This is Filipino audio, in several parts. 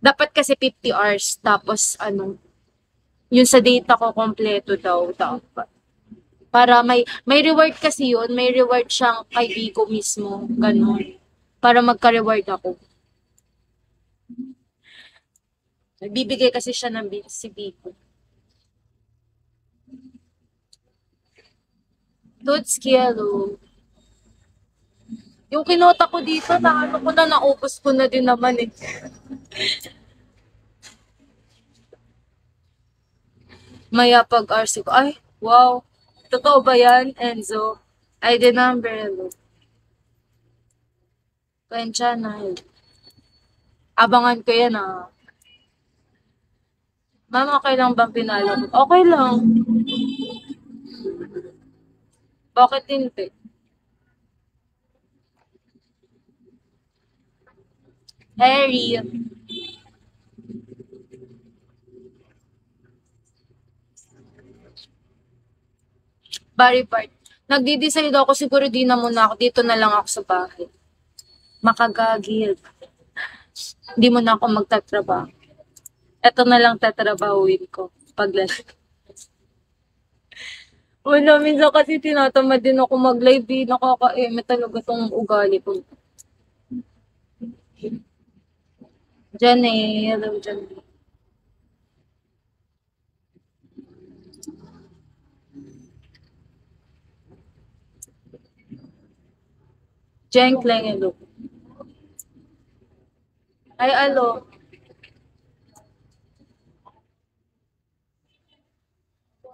Dapat kasi 50 hours, tapos ano, yun sa data ko kompleto daw dapat. Para may reward kasi yun, may reward siyang kay Vigo mismo, ganun. Para magka-reward ako. Bibigay kasi siya ng si Vigo. Tutski, hello. Yung kinota ko dito, na ano ko na, naubos ko na din naman eh. Maya pag RC ko, ay, wow. Totoo ba yan, Enzo? ID number, hello. Kensya na, hello. Abangan ko yan ah. Ma'am, okay lang bang pinalo ko? Okay lang. Bakit hindi? Harry, Barry Part. Nagdi-decide ako, siguro di na muna ako. Dito na lang ako sa bahay. Makagagil. Hindi mo na ako magtatrabaho. Ito na lang tatrabahuin ko. Paglalaki. Wala, minsan kasi tinatamad din ako mag-live. Nakaka-eme talaga tong ugali ko. Diyan eh. Hello, dyan. Jen Kleng, hello. Ay, alo.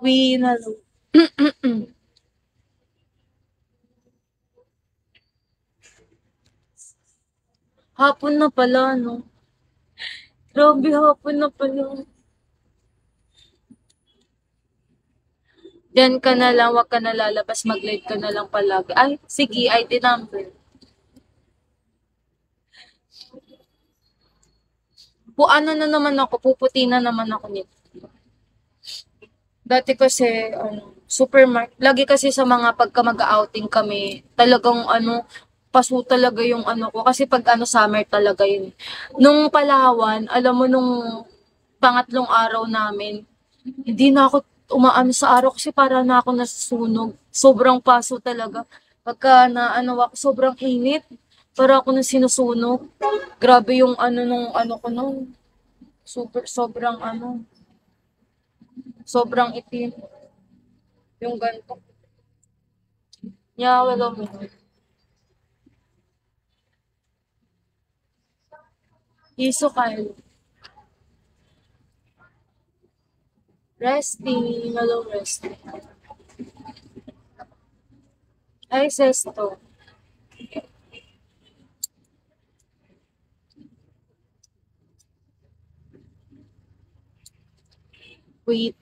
Win, hello. Hapon na pala, no? Grabe, hapon na pala. Diyan ka na lang, wag ka na lalabas, mag-live ka na lang palagi. Ay, sige, ID number. Ano na naman ako, puputi na naman ako nito. Dati kasi, supermarket, lagi kasi sa mga pagka mag-outing kami, talagang paso talaga yung ano ko. Kasi pag summer talaga yun. Nung Palawan, alam mo nung pangatlong araw namin, hindi na ako umaano sa araw kasi para na ako nasusunog. Sobrang paso talaga. Pagka na ako, sobrang init. Para ako na sinusunog. Grabe yung nung ko nung sobrang sobrang itim. Yung ganito. Yeah, wala mo. Iso kayo. Resting. Hello, resting. Ay, sesto. Wait.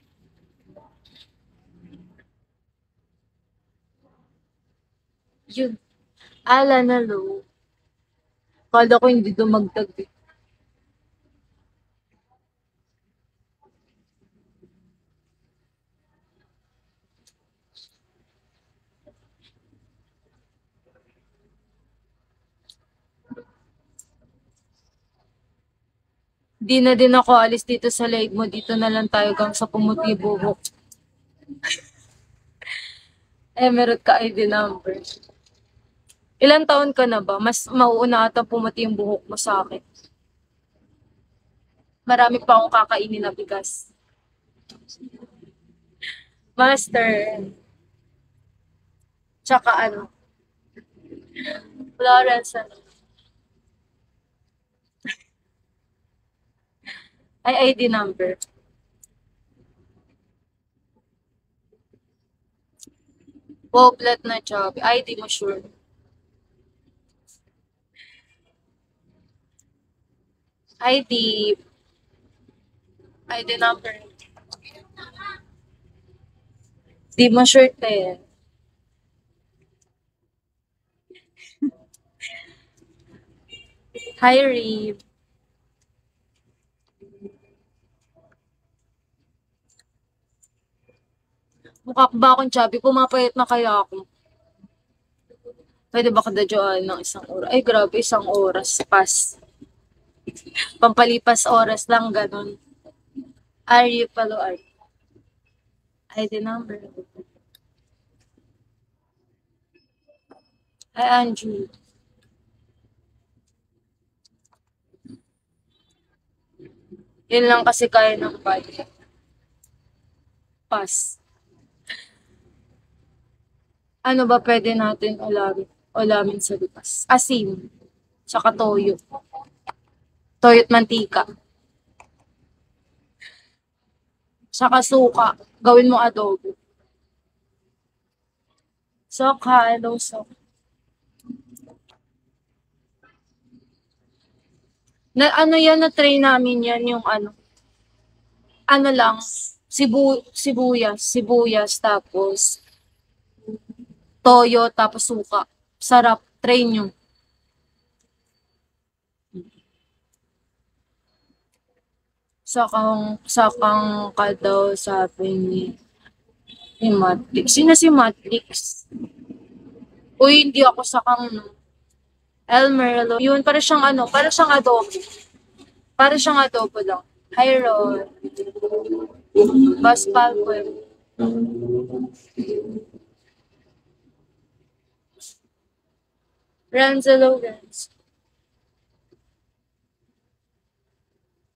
Yun. Ala na low. Kala ko hindi dumagdag eh. Di na din ako alis dito sa live mo. Dito na lang tayo gang sa pumuti buhok. Meron ka ID number. Ilan taon ka na ba? Mas mauuna ata pumuti yung buhok mo sa akin. Marami pa akong kakainin na bigas. Master. Tsaka Florence, ay ID number. Woblet na job. ID mo sure. ID. ID number. Di mo sure eh. Hi, Reeve. Mukha ba akong chubby? Pumapayat na kaya ako. Pwede ba kadadyoan ng isang oras? Ay, grabe, isang oras. Pass. Pampalipas oras lang, ganun. Are you follow ID number? Ay, Andrew. Yun lang kasi kaya ng bike. Pass. Ano ba pwede natin ulamin sa lipas? Asin. Tsaka toyo. Toyo't mantika. Tsaka suka. Gawin mo adobo. Sok, hello, sok. Na ano yan, na-try namin yan, yung ano lang, sibuyas, tapos toyo, tapos suka. Sarap, try nyo. Sakang ka daw, sabi ni Matrix. Sino si Matrix? Uy, hindi ako sakang, no. Elmer, yun, para siyang adobo. Para siyang adobo lang. Hi, Ron. Bas Palquer. Renzo Lawrence.